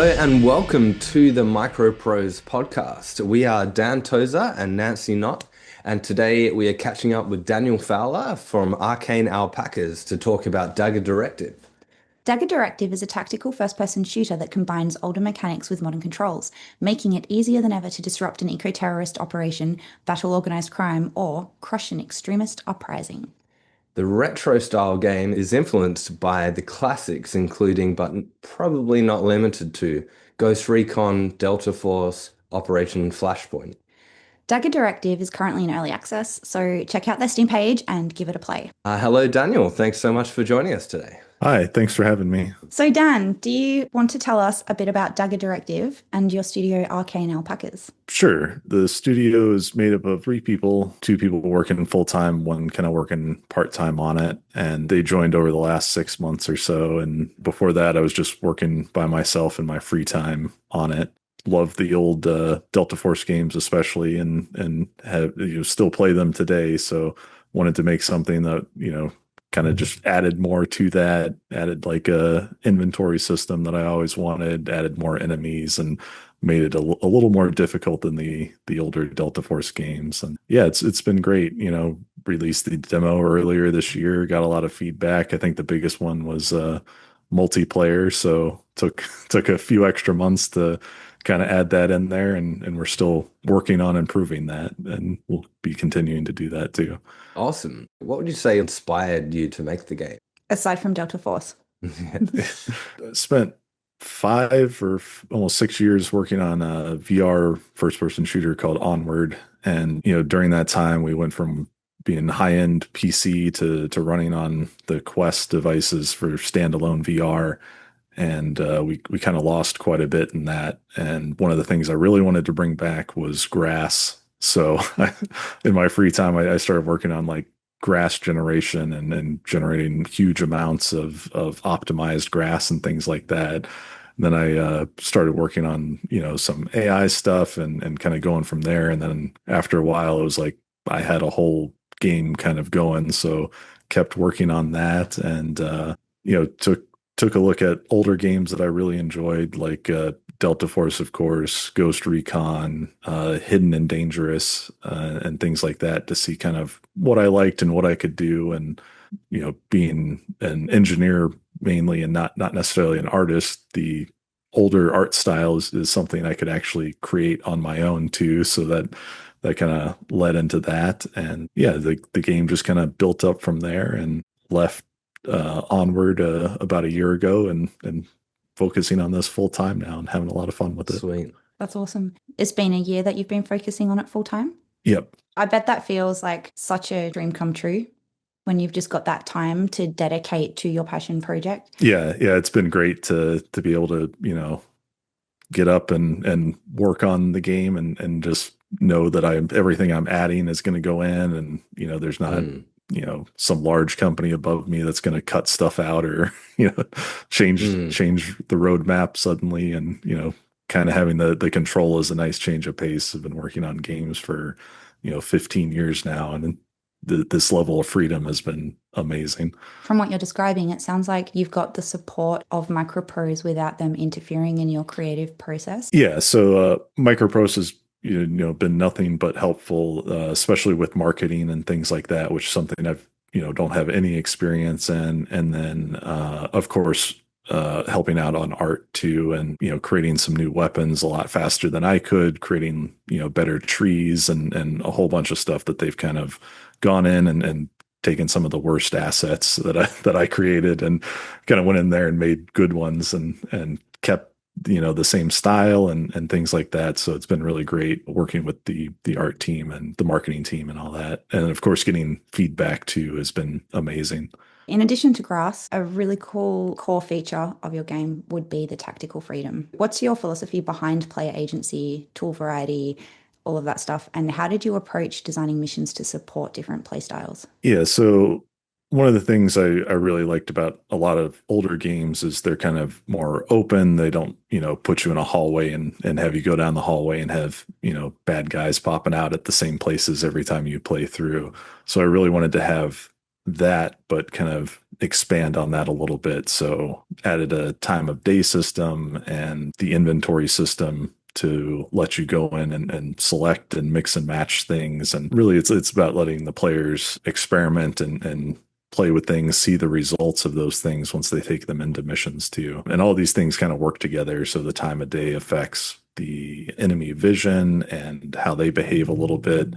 Hello and welcome to the MicroProse Podcast. We are Dan Tozer and Nanci Knott, and today we are catching up with Daniel Fowler from Arcane Alpacas to talk about Dagger Directive. Dagger Directive is a tactical first-person shooter that combines older mechanics with modern controls, making it easier than ever to disrupt an eco-terrorist operation, battle organized crime, or crush an extremist uprising. The retro-style game is influenced by the classics, including, but probably not limited to, Ghost Recon, Delta Force, Operation Flashpoint. Dagger Directive is currently in early access, so check out their Steam page and give it a play. Hello, Daniel. Thanks so much for joining us today. Hi, thanks for having me. So Dan, do you want to tell us a bit about Dagger Directive and your studio Arcane Alpacas? Sure. The studio is made up of 3 people, 2 people working full-time, 1 kind of working part-time on it. And they joined over the last 6 months or so. And before that, I was just working by myself in my free time on it. Love the old Delta Force games especially, and have, still play them today. So wanted to make something that, kind of just added more to that, added like a inventory system that I always wanted, added more enemies, and made it a little more difficult than the older Delta Force games. And yeah, it's been great. Released the demo earlier this year, got a lot of feedback. I think the biggest one was multiplayer, so took a few extra months to kind of add that in there, and we're still working on improving that, and we'll be continuing to do that too. Awesome. What would you say inspired you to make the game? Aside from Delta Force. Spent 5 or almost 6 years working on a VR first-person shooter called Onward, and during that time we went from being high-end PC to running on the Quest devices for standalone VR. And we kind of lost quite a bit in that. And one of the things I really wanted to bring back was grass. So in my free time, I started working on like grass generation and generating huge amounts of optimized grass and things like that. And then I started working on, some AI stuff and kind of going from there. And then after a while, it was like I had a whole game kind of going. So kept working on that and, took a look at older games that I really enjoyed, like Delta Force, of course, Ghost Recon, Hidden and Dangerous, and things like that to see kind of what I liked and what I could do. And, being an engineer mainly and not necessarily an artist, the older art style is something I could actually create on my own too. So that kind of led into that. And yeah, the game just kind of built up from there and left Onward about a year ago and focusing on this full time now and having a lot of fun with it. Sweet. That's awesome. It's been a year that you've been focusing on it full time? Yep. I bet that feels like such a dream come true when you've just got that time to dedicate to your passion project. Yeah, it's been great to be able to, get up and work on the game and just know that everything I'm adding is going to go in, and there's not some large company above me that's going to cut stuff out or, change the roadmap suddenly. And, kind of having the control is a nice change of pace. I've been working on games for, 15 years now. And this level of freedom has been amazing. From what you're describing, it sounds like you've got the support of MicroProse without them interfering in your creative process. Yeah. So MicroProse has been nothing but helpful, especially with marketing and things like that, which is something I've don't have any experience in. And then of course helping out on art too, and creating some new weapons a lot faster than I could, creating better trees and a whole bunch of stuff that they've kind of gone in and taken some of the worst assets that I created and kind of went in there and made good ones and kept the same style and things like that. So it's been really great working with the art team and the marketing team and all that. And of course, getting feedback too has been amazing. In addition to grass, a really cool core feature of your game would be the tactical freedom. What's your philosophy behind player agency, tool variety, all of that stuff? And how did you approach designing missions to support different play styles? Yeah, so one of the things I really liked about a lot of older games is they're kind of more open. They don't, put you in a hallway and have you go down the hallway and have, bad guys popping out at the same places every time you play through. So I really wanted to have that, but kind of expand on that a little bit. So added a time of day system and the inventory system to let you go in and select and mix and match things. And really it's about letting the players experiment and play with things, see the results of those things once they take them into missions too. And all these things kind of work together. So the time of day affects the enemy vision and how they behave a little bit.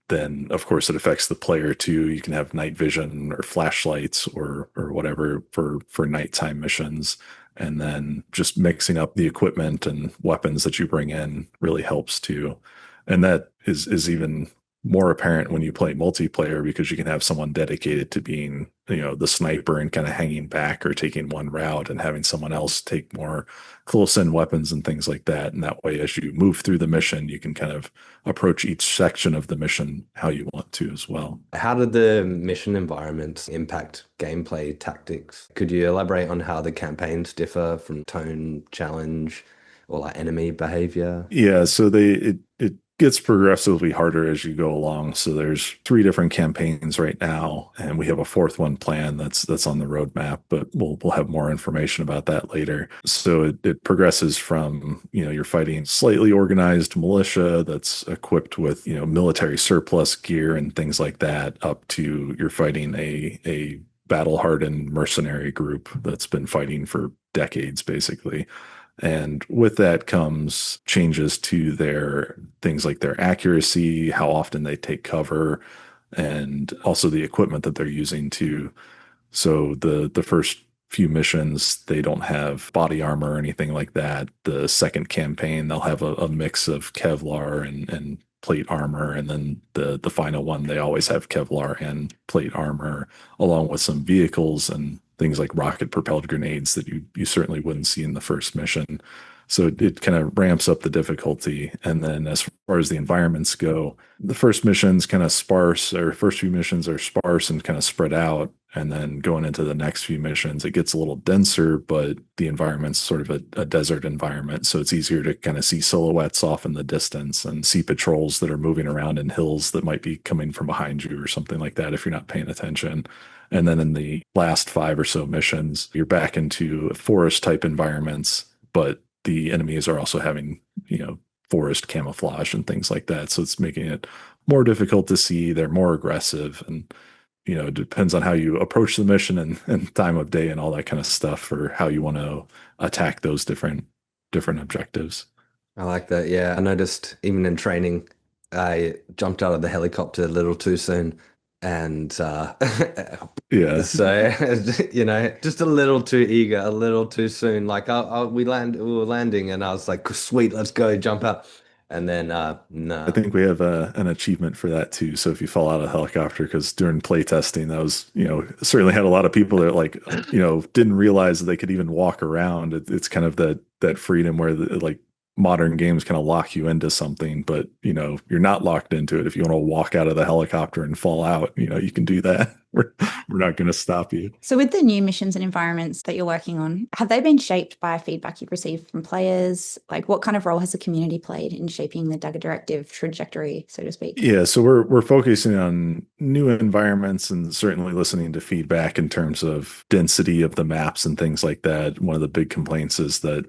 Then of course it affects the player too. You can have night vision or flashlights or whatever for nighttime missions. And then just mixing up the equipment and weapons that you bring in really helps too. And that is even more apparent when you play multiplayer, because you can have someone dedicated to being, the sniper and kind of hanging back or taking one route, and having someone else take more close-in weapons and things like that. And that way, as you move through the mission, you can kind of approach each section of the mission how you want to as well. How did the mission environment impact gameplay tactics? Could you elaborate on how the campaigns differ from tone, challenge, or like enemy behavior? Yeah, so it gets progressively harder as you go along. So there's 3 different campaigns right now, and we have a 4th one planned that's on the roadmap, but we'll have more information about that later. So it progresses from, you're fighting slightly organized militia that's equipped with, military surplus gear and things like that, up to you're fighting a battle-hardened mercenary group that's been fighting for decades, basically. And with that comes changes to their things like their accuracy, how often they take cover, and also the equipment that they're using too. So the first few missions, they don't have body armor or anything like that. The second campaign, they'll have a mix of Kevlar and plate armor. And then the final one, they always have Kevlar and plate armor, along with some vehicles and things like rocket propelled grenades that you certainly wouldn't see in the first mission. So it kind of ramps up the difficulty. And then as far as the environments go, the first mission's kind of sparse, or first few missions are sparse and kind of spread out. And then going into the next few missions, it gets a little denser, but the environment's sort of a desert environment. So it's easier to kind of see silhouettes off in the distance and see patrols that are moving around in hills that might be coming from behind you or something like that if you're not paying attention. And then in the last 5 or so missions, you're back into forest type environments, but the enemies are also having, forest camouflage and things like that. So it's making it more difficult to see. They're more aggressive, and, it depends on how you approach the mission and time of day and all that kind of stuff for how you want to attack those different objectives. I like that. Yeah, I noticed even in training, I jumped out of the helicopter a little too soon. And Yeah, so just a little too eager, a little too soon. Like we were landing, and I was like, "Sweet, let's go, jump out." And then no, I think we have an achievement for that too. So if you fall out of a helicopter, because during playtesting, that was, certainly had a lot of people that like, didn't realize that they could even walk around. It's kind of that freedom where like modern games kind of lock you into something, but you're not locked into it. If you want to walk out of the helicopter and fall out, you can do that. We're not going to stop you. So with the new missions and environments that you're working on, have they been shaped by feedback you've received from players? Like, what kind of role has the community played in shaping the Dagger Directive trajectory, so to speak? Yeah, so we're focusing on new environments and certainly listening to feedback in terms of density of the maps and things like that. One of the big complaints is that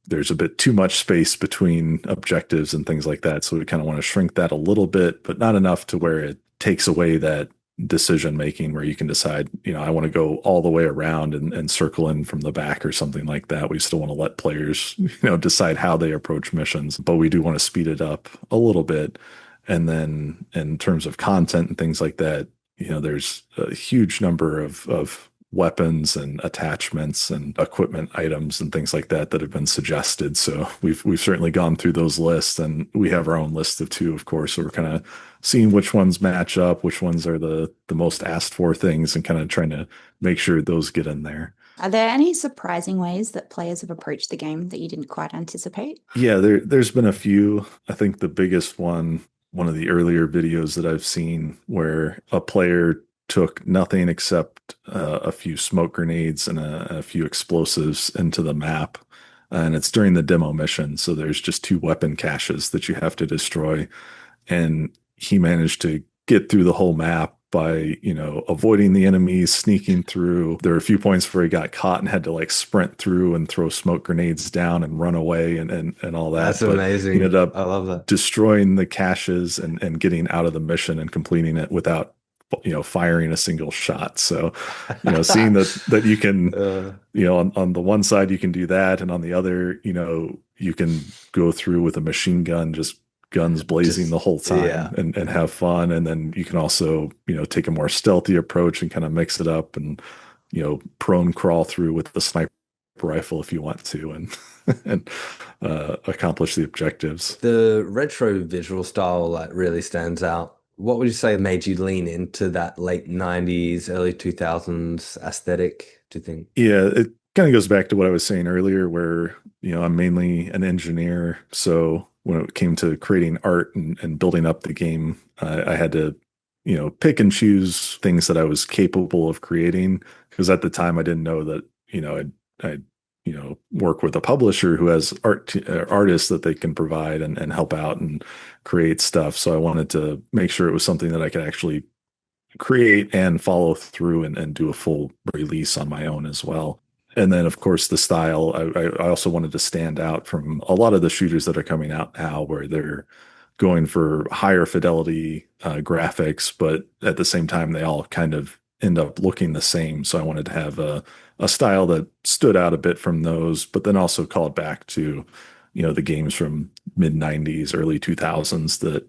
there's a bit too much space between objectives and things like that. So we kind of want to shrink that a little bit, but not enough to where it takes away that decision making where you can decide, I want to go all the way around and circle in from the back or something like that. We still want to let players, decide how they approach missions, but we do want to speed it up a little bit. And then in terms of content and things like that, there's a huge number of weapons and attachments and equipment items and things like that have been suggested. So we've certainly gone through those lists, and we have our own list of 2, of course. So we're kind of seeing which ones match up, which ones are the most asked for things, and kind of trying to make sure those get in there. Are there any surprising ways that players have approached the game that you didn't quite anticipate? Yeah, there's been a few. I think the biggest one of the earlier videos that I've seen, where a player took nothing except a few smoke grenades and a few explosives into the map. And it's during the demo mission. So there's just 2 weapon caches that you have to destroy. And he managed to get through the whole map by, avoiding the enemies, sneaking through. There were a few points where he got caught and had to like sprint through and throw smoke grenades down and run away and all that. That's But amazing. he ended up I love that. destroying the caches and getting out of the mission and completing it without, firing a single shot. So, seeing that you can, on the one side you can do that, and on the other, you can go through with a machine gun, just guns blazing the whole time and have fun. And then you can also, take a more stealthy approach and kind of mix it up and, prone crawl through with the sniper rifle if you want to, and accomplish the objectives. The retro visual style like really stands out. What would you say made you lean into that late 90s, early 2000s aesthetic, do you think? Yeah, it kind of goes back to what I was saying earlier, where, I'm mainly an engineer. So when it came to creating art and building up the game, I had to, pick and choose things that I was capable of creating. Because at the time I didn't know that, I'd work with a publisher who has artists that they can provide and help out and create stuff. So I wanted to make sure it was something that I could actually create and follow through and do a full release on my own as well. And then, of course, the style, I also wanted to stand out from a lot of the shooters that are coming out now, where they're going for higher fidelity graphics, but at the same time, they all kind of end up looking the same. So I wanted to have a style that stood out a bit from those, but then also called back to, the games from mid 90s, early 2000s that,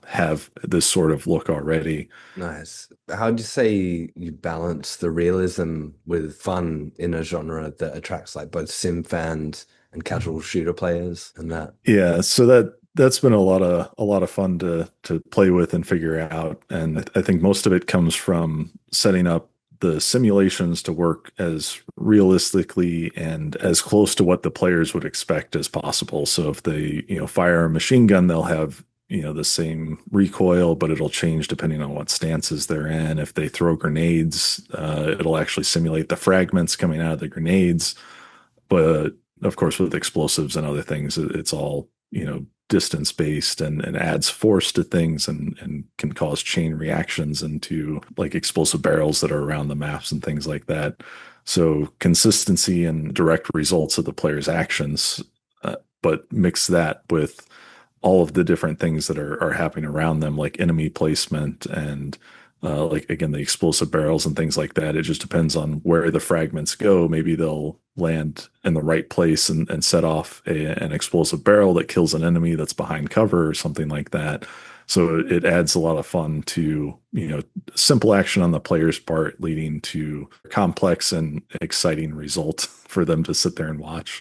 have this sort of look already. Nice. How would you say you balance the realism with fun in a genre that attracts like both sim fans and casual shooter players and that? Yeah, so that's been a lot of fun to play with and figure out. And I think most of it comes from setting up the simulations to work as realistically and as close to what the players would expect as possible. So if they, fire a machine gun, they'll have, the same recoil, but it'll change depending on what stances they're in. If they throw grenades, it'll actually simulate the fragments coming out of the grenades. But of course, with explosives and other things, it's all, distance based and adds force to things and can cause chain reactions into like explosive barrels that are around the maps and things like that. So consistency and direct results of the player's actions, but mix that with all of the different things that are happening around them, like enemy placement and like, again, the explosive barrels and things like that. It just depends on where the fragments go. Maybe they'll land in the right place and set off an explosive barrel that kills an enemy that's behind cover or something like that. So it adds a lot of fun to, simple action on the player's part, leading to complex and exciting result for them to sit there and watch.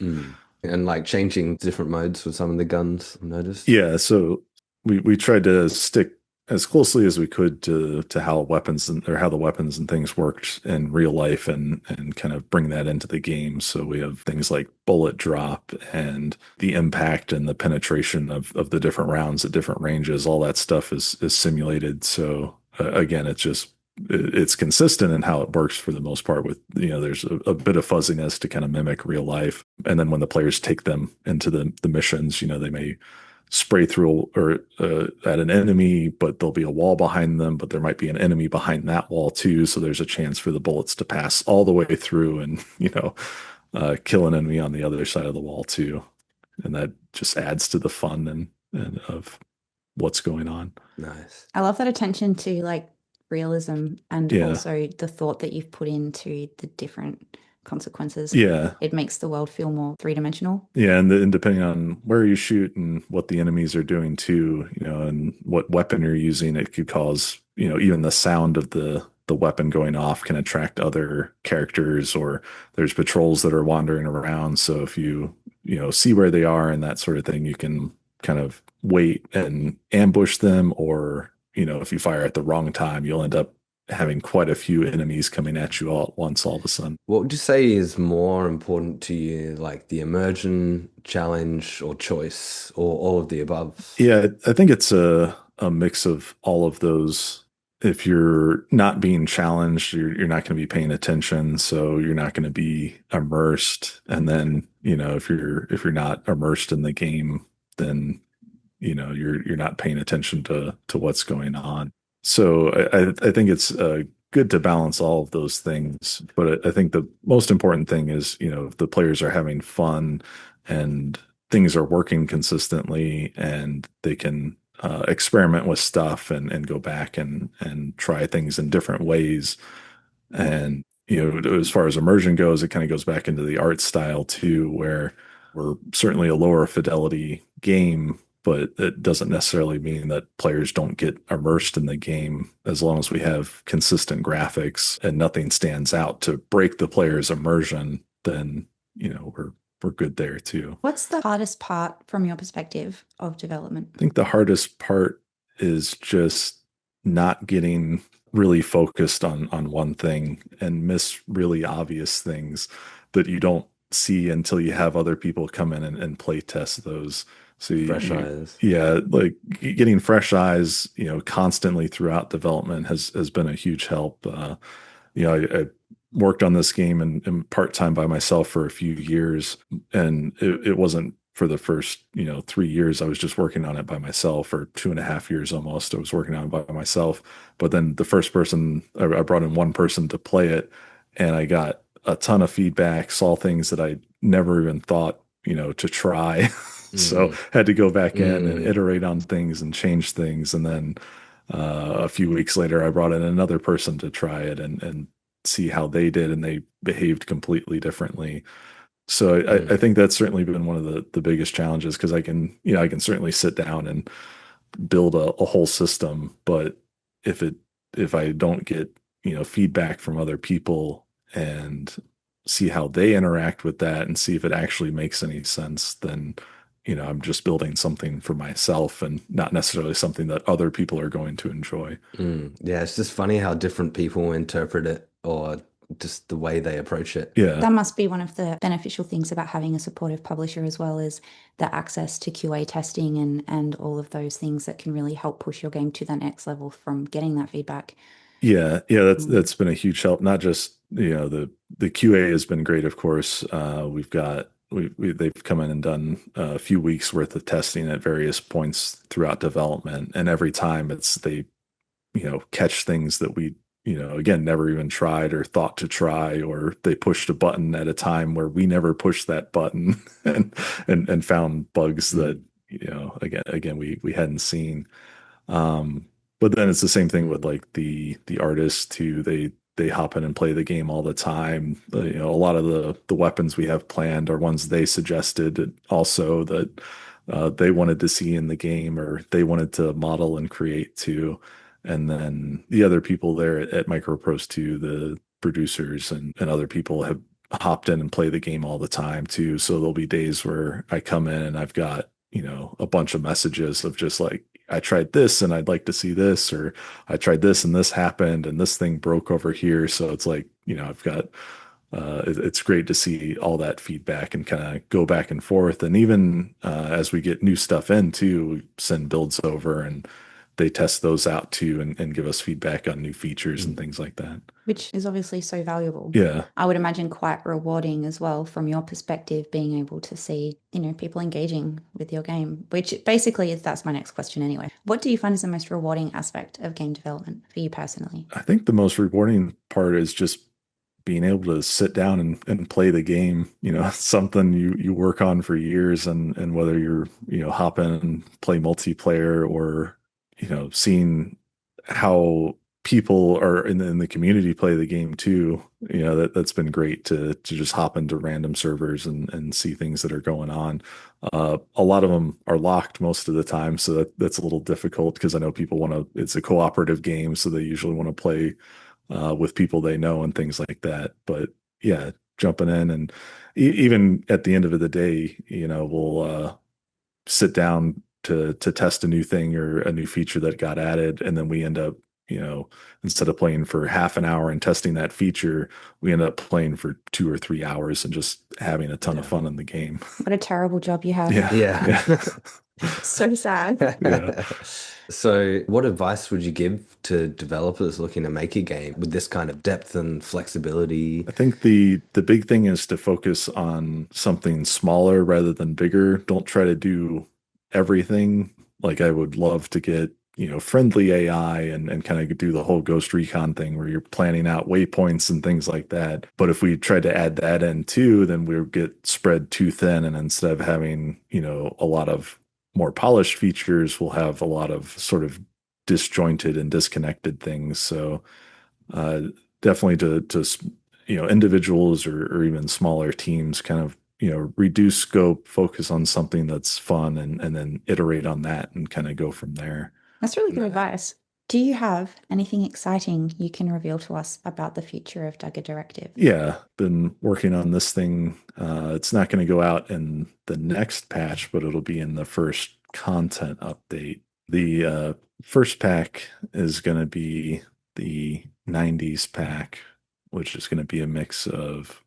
And like changing different modes with some of the guns, I've noticed. Yeah, so we tried to stick as closely as we could to how weapons or how the weapons and things worked in real life and kind of bring that into the game. So we have things like bullet drop and the impact and the penetration of the different rounds at different ranges. All that stuff is simulated. So again, it's consistent in how it works for the most part with, there's a bit of fuzziness to kind of mimic real life. And then when the players take them into the missions, they may spray through or at an enemy, but there'll be a wall behind them, but there might be an enemy behind that wall too. So there's a chance for the bullets to pass all the way through and, kill an enemy on the other side of the wall too. And that just adds to the fun and of what's going on. Nice. I love that attention to like realism and also the thought that you've put into the different consequences. Yeah. It makes the world feel more three-dimensional. Yeah, and depending on where you shoot and what the enemies are doing too, and what weapon you're using, it could cause, even the sound of the weapon going off can attract other characters, or there's patrols that are wandering around. So if you see where they are and that sort of thing, you can kind of wait and ambush them, or, if you fire at the wrong time, you'll end up having quite a few enemies coming at you all at once all of a sudden. What would you say is more important to you, like the immersion, challenge, or choice, or all of the above? Yeah, I think it's a mix of all of those. If you're not being challenged, you're not going to be paying attention, so you're not going to be immersed. And then, if you're not immersed in the game, then you're not paying attention to what's going on. So I think it's good to balance all of those things, but I think the most important thing is, if the players are having fun and things are working consistently and they can experiment with stuff and go back and try things in different ways. And, as far as immersion goes, it kind of goes back into the art style too, where we're certainly a lower fidelity game, but it doesn't necessarily mean that players don't get immersed in the game as long as we have consistent graphics and nothing stands out to break the player's immersion, then, we're good there too. What's the hardest part from your perspective of development? I think the hardest part is just not getting really focused on one thing and miss really obvious things that you don't see until you have other people come in and play test those. So Fresh eyes. yeah, like getting fresh eyes, constantly throughout development has been a huge help. I worked on this game and part-time by myself for a few years, and it wasn't for the first 3 years I was just working on it by myself, or 2.5 years almost I was working on it by myself. But then the first person, I brought in one person to play it, and I got a ton of feedback, saw things that I never even thought to try. So had to go back in and iterate on things and change things. And then a few weeks later I brought in another person to try it and see how they did, and they behaved completely differently. So I think that's certainly been one of the biggest challenges, because I can certainly sit down and build a whole system, but if I don't get feedback from other people and see how they interact with that and see if it actually makes any sense, then I'm just building something for myself and not necessarily something that other people are going to enjoy. Yeah, it's just funny how different people interpret it, or just the way they approach it. Yeah. That must be one of the beneficial things about having a supportive publisher as well, is the access to QA testing and all of those things that can really help push your game to that next level from getting that feedback. Yeah, that's been a huge help. Not just the QA has been great, of course. They've come in and done a few weeks worth of testing at various points throughout development, and every time they catch things that we again never even tried or thought to try, or they pushed a button at a time where we never pushed that button and found bugs that again we hadn't seen. But then it's the same thing with like the artists too. They hop in and play the game all the time. A lot of the weapons we have planned are ones they suggested also that they wanted to see in the game, or they wanted to model and create too. And then the other people there at MicroProse too, the producers and other people have hopped in and play the game all the time too. So there'll be days where I come in and I've got a bunch of messages of just like, I tried this and I'd like to see this, or I tried this and this happened and this thing broke over here. So it's like, I've got, it's great to see all that feedback and kind of go back and forth. And even as we get new stuff in too, we send builds over and they test those out too, and give us feedback on new features and things like that. Which is obviously so valuable. Yeah. I would imagine quite rewarding as well from your perspective, being able to see, people engaging with your game, which basically that's my next question anyway. What do you find is the most rewarding aspect of game development for you personally? I think the most rewarding part is just being able to sit down and play the game, something you work on for years, and whether you're, hop in and play multiplayer, or, seeing how people are in the community play the game too, that's been great to just hop into random servers and see things that are going on. A lot of them are locked most of the time, so that's a little difficult, because I know people it's a cooperative game, so they usually want to play with people they know and things like that. But yeah, jumping in, and even at the end of the day, we'll sit down to test a new thing or a new feature that got added, and then we end up, instead of playing for half an hour and testing that feature, we end up playing for 2 or 3 hours and just having a ton of fun in the game. What a terrible job you have. Yeah. So sad. Yeah. So what advice would you give to developers looking to make a game with this kind of depth and flexibility? I think the big thing is to focus on something smaller rather than bigger. Don't try to do everything. Like, I would love to get friendly AI and kind of do the whole Ghost Recon thing where you're planning out waypoints and things like that. But if we tried to add that in too, then we would get spread too thin. And instead of having, a lot of more polished features, we'll have a lot of sort of disjointed and disconnected things. So definitely to individuals or even smaller teams kind of reduce scope, focus on something that's fun, and then iterate on that and kind of go from there. That's really good advice. Do you have anything exciting you can reveal to us about the future of Dagger Directive? Yeah, been working on this thing. It's not going to go out in the next patch, but it'll be in the first content update. The first pack is going to be the 90s pack, which is going to be a mix of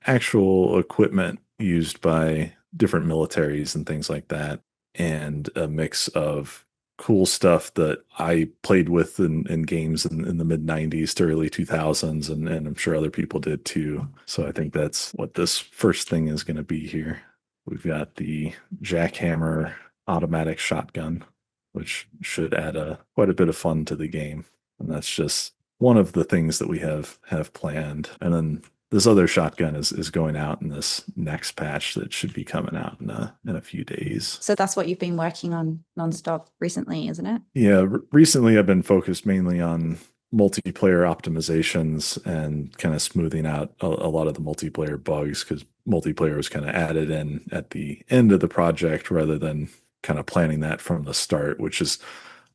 actual equipment used by different militaries and things like that, and a mix of cool stuff that I played with in games in the mid 90s to early 2000s, and I'm sure other people did too. So I think that's what this first thing is going to be here. We've got the Jackhammer automatic shotgun, which should add quite a bit of fun to the game. And that's just one of the things that we have planned. And then this other shotgun is going out in this next patch that should be coming out in a few days. So that's what you've been working on nonstop recently, isn't it? Yeah, recently I've been focused mainly on multiplayer optimizations and kind of smoothing out a lot of the multiplayer bugs, because multiplayer was kind of added in at the end of the project rather than kind of planning that from the start, which is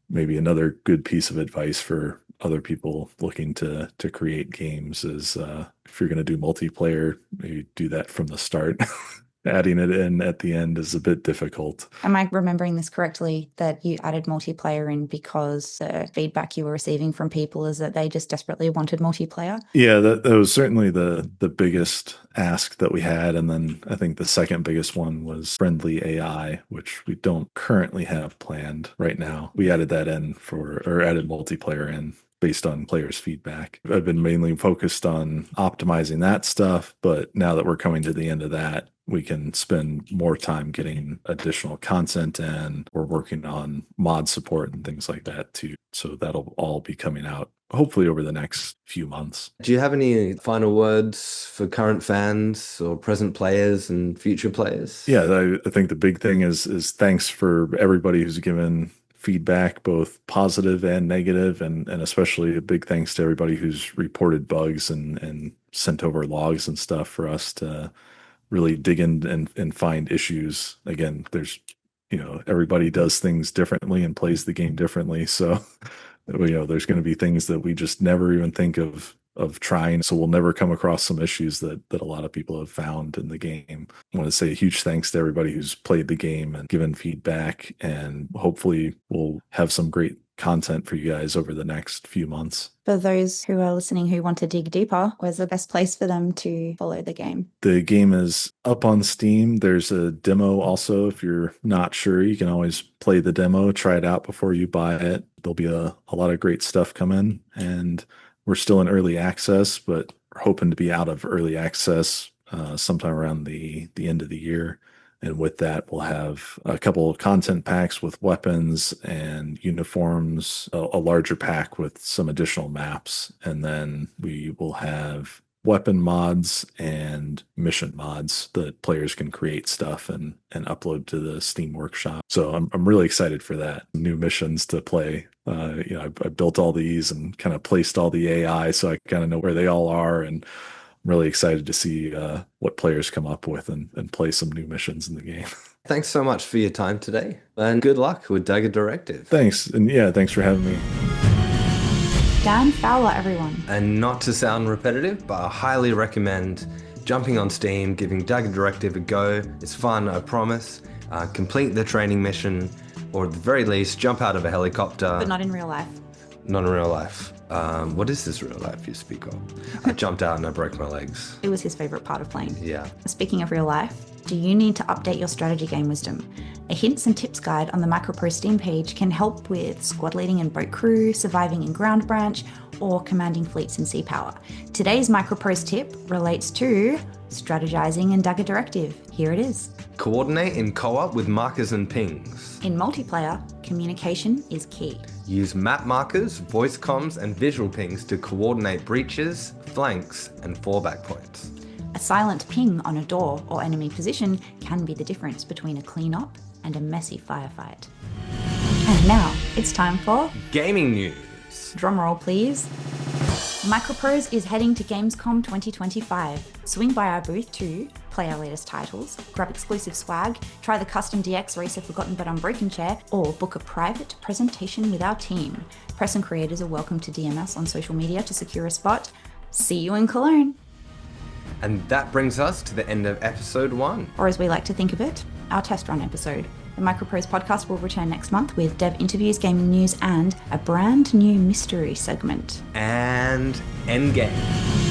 maybe another good piece of advice for other people looking to create games is if you're going to do multiplayer, maybe do that from the start. Adding it in at the end is a bit difficult. Am I remembering this correctly, that you added multiplayer in because the feedback you were receiving from people is that they just desperately wanted multiplayer? Yeah, that was certainly the biggest ask that we had. And then I think the second biggest one was friendly AI, which we don't currently have planned right now. We added that in added multiplayer in based on players' feedback. I've been mainly focused on optimizing that stuff, but now that we're coming to the end of that, we can spend more time getting additional content in. We're working on mod support and things like that too. So that'll all be coming out hopefully over the next few months. Do you have any final words for current fans or present players and future players? Yeah, I think the big thing is thanks for everybody who's given feedback, both positive and negative, and especially a big thanks to everybody who's reported bugs and sent over logs and stuff for us to really dig in and find issues. Again, there's, everybody does things differently and plays the game differently. So, there's going to be things that we just never even think of trying. So we'll never come across some issues that a lot of people have found in the game. I want to say a huge thanks to everybody who's played the game and given feedback, and hopefully we'll have some great content for you guys over the next few months. For those who are listening who want to dig deeper, where's the best place for them to follow the game? The game is up on Steam. There's a demo also. If you're not sure, you can always play the demo, try it out before you buy it. There'll be a lot of great stuff coming, and we're still in early access, but we're hoping to be out of early access sometime around the end of the year. And with that, we'll have a couple of content packs with weapons and uniforms, a larger pack with some additional maps. And then we will have weapon mods and mission mods that players can create stuff and upload to the Steam Workshop. So I'm really excited for that. New missions to play. I built all these and kind of placed all the AI, so I kind of know where they all are, and I'm really excited to see what players come up with and play some new missions in the game. Thanks so much for your time today, and good luck with Dagger Directive. Thanks. And yeah, thanks for having me. Dan Fowler, everyone. And not to sound repetitive, but I highly recommend jumping on Steam, giving Dagger Directive a go. It's fun, I promise. Complete the training mission, or at the very least, jump out of a helicopter. But not in real life. Not in real life. What is this real life you speak of? I jumped out and I broke my legs. It was his favorite part of playing. Yeah. Speaking of real life, do you need to update your strategy game wisdom? A hints and tips guide on the MicroProse Steam page can help with squad leading in boat crew, surviving in ground branch, or commanding fleets in sea power. Today's MicroProse tip relates to strategizing in Dagger Directive. Here it is. Coordinate in co-op with markers and pings. In multiplayer, communication is key. Use map markers, voice comms, and visual pings to coordinate breaches, flanks, and fallback points. A silent ping on a door or enemy position can be the difference between a clean-up and a messy firefight. And now, it's time for Gaming news. drumroll, please. MicroProse is heading to Gamescom 2025. Swing by our booth to play our latest titles, grab exclusive swag, try the custom DX Racer Forgotten but Unbroken chair, or book a private presentation with our team. Press and creators are welcome to DM us on social media to secure a spot. See you in Cologne. And that brings us to the end of episode 1. Or as we like to think of it, our test run episode. The MicroProse podcast will return next month with dev interviews, gaming news, and a brand new mystery segment. And endgame.